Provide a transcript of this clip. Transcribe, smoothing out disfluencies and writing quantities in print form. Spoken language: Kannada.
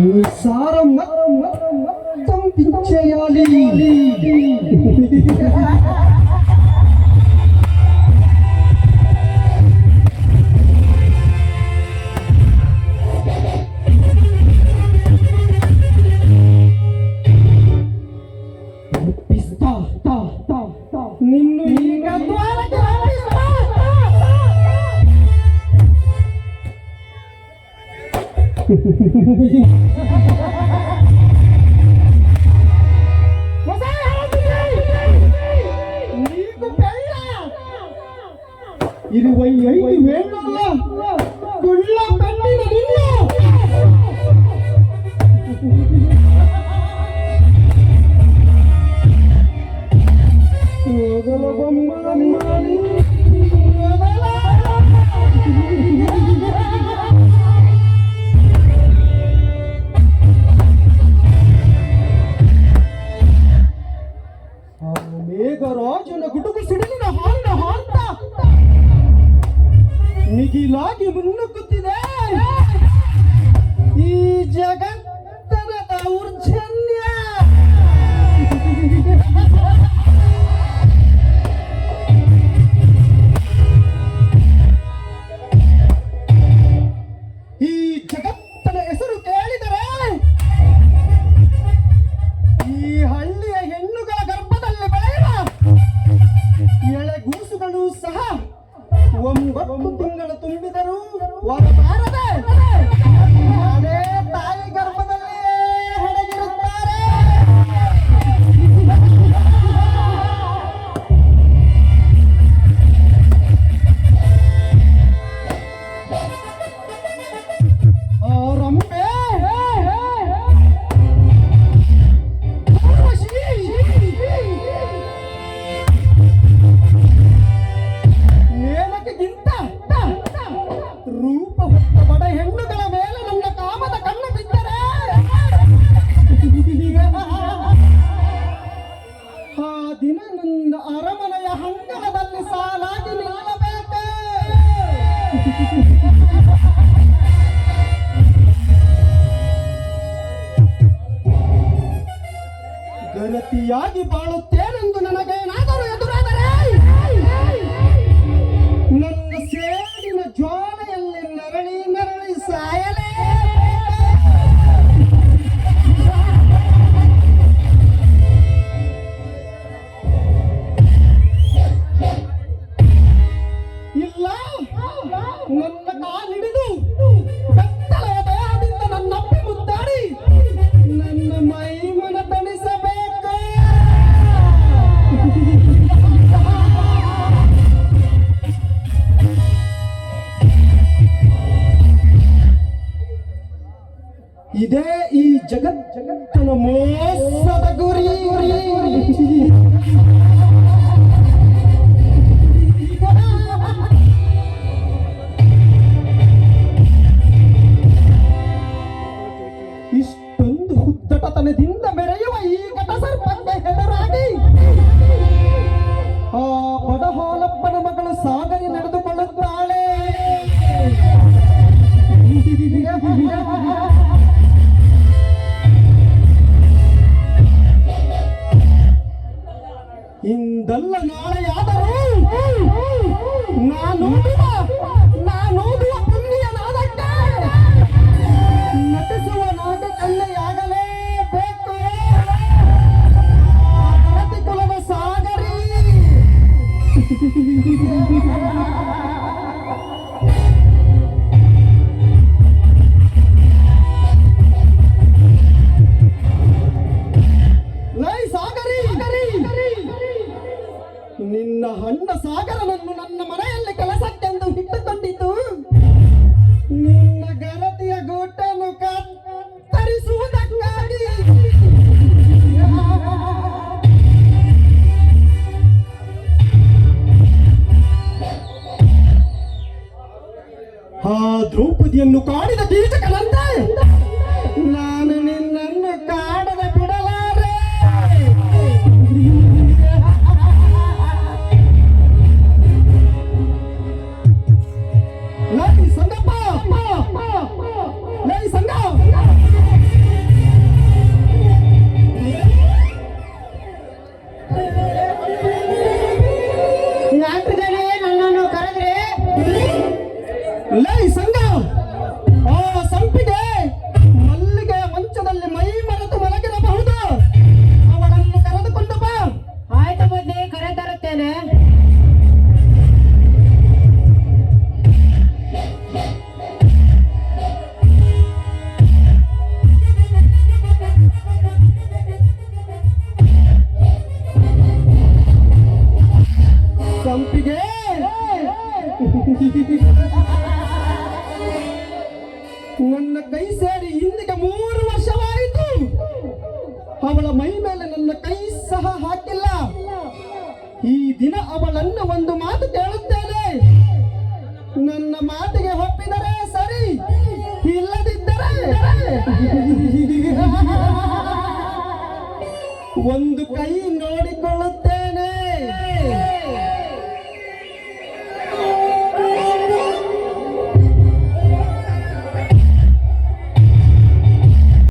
నిసారం మొత్తం పించేయాలి. నిన్ను ఈ గద్వాలకి నీకు పెళ్ళ 25,000 కుళ్ళ పెట్టిన నిన్ను ಮೇಘರಾಜನ ಗುಡುಗು ಸಿಡಿಲಿನ ಹಾಲಿನ ಹಾಂತ ಮಿಗಿಲಾಗಿ ಮುನ್ನುಗ್ಗುತ್ತಿದೆ ಈ ಜಗತ್ತನ ದೌರ್ಜನ್ಯ. ಈ ಜಗತ್ತನ ಹೆಸರು ಕೇಳಿದರೆ ಈ ಹಳ್ಳಿಯ ಹೆಣ್ಣುಗಳ ಗರ್ಭದಲ್ಲಿ ಬೆಳೆಯುವ ಎಳೆಗೂಸುಗಳು ಸಹ 9 ತಿಂಗಳು ತುಂಬಿದರೂ ಹೊರಬಾರದೆ ಅದೇ ತಾಯಿ ಗರ್ಭದಲ್ಲಿ ಹೆಣಗಿರುತ್ತಾರೆ. ರಂಪೆ ಮೇಲಕ್ಕಿಂತ ರೂಪ ಹೊತ್ತ ಬಡ ಹೆಣ್ಣುಗಳ ಮೇಲೆ ನನ್ನ ಕಾಮದ ಕಣ್ಣು ಬಿದ್ದರೆ ಆ ದಿನ ನನ್ನ ಅರಮನೆಯ ಹಂಗಲದಲ್ಲಿ ಸಾಲಾಗಿ ನಿಲ್ಲಬೇಕು. ಗರತಿಯಾಗಿ ಬಾಳುತ್ತೇನೆಂದು ನನಗೇನಾದರೂ ಎದುರಾದರೆ ನನ್ನ ಸೇಡಿನ ಜ್ವಾಲೆಯಲ್ಲಿ ನರಳಿ ನರಳಿ ಸಾಯಲೇ. ಇಲ್ಲ, ನನ್ನ ಕಾಲಿಡಿದು ಬೆತ್ತಲೆಯ ದೇಹದಿಂದ ನನ್ನಪ್ಪಿ ಮುದ್ದಾಡಿ ನನ್ನ ಮೈಮನ ತಣಿಸಬೇಕು. ಇದೇ ಈ ಜಗತ್ತನ ಮೋಸದ ಗುರಿ. ಇಷ್ಟೊಂದು ಹುದ್ದಟತನದಿಂದ ಮೆರೆಯುವ ಈ ಘಟಸರ್ಪಕ್ಕೆ ಹೆದರಾಗಿ ಆ ಬಡಹಾಲಪ್ಪನ ಮಗಳು ಸಾಗರಿ ನಡೆದುಕೊಳ್ಳುತ್ತಾಳೆ. ಇಂದಲ್ಲ ನಾಳೆಯಾದರೂ ನಾನೋದುವ ಪುಣ್ಯ ನಾದಕ್ಕೆ ನಟಿಸುವ ನಾಟಕಲ್ಲೆಯಾಗಲೇಬೇಕು. ಗಣತಿ ಕುಲದ ಸಾಗರಿ ನಿನ್ನ ಹಣ್ಣ ಸಾಗರನನ್ನು ನನ್ನ ಮನೆಯಲ್ಲಿ ಕೆಲಸಕ್ಕೆಂದು ಇಟ್ಟುಕೊಂಡಿದ್ದು ನಿನ್ನ ಗರತಿಯ ಗೂಟನ್ನು ಕತ್ತರಿಸುವುದಕ್ಕಾಗಿ. ಆ ದ್ರೌಪದಿಯನ್ನು ಕಾಡಿದ ಕೀಚಕನಂತೆ ನಾನು ನಿನ್ನನ್ನು ಕಾಡದೆ ಬಿಡಲಾರೆ. ಸಂಗಪ್ಪ, ಸಂಗ ಒಂದು ಮಾತು ಕೇಳುತ್ತೇನೆ. ನನ್ನ ಮಾತಿಗೆ ಒಪ್ಪಿದರೆ ಸರಿ, ಇಲ್ಲದಿದ್ದರೆ ಒಂದು ಕೈ ನೋಡಿಕೊಳ್ಳುತ್ತೇನೆ.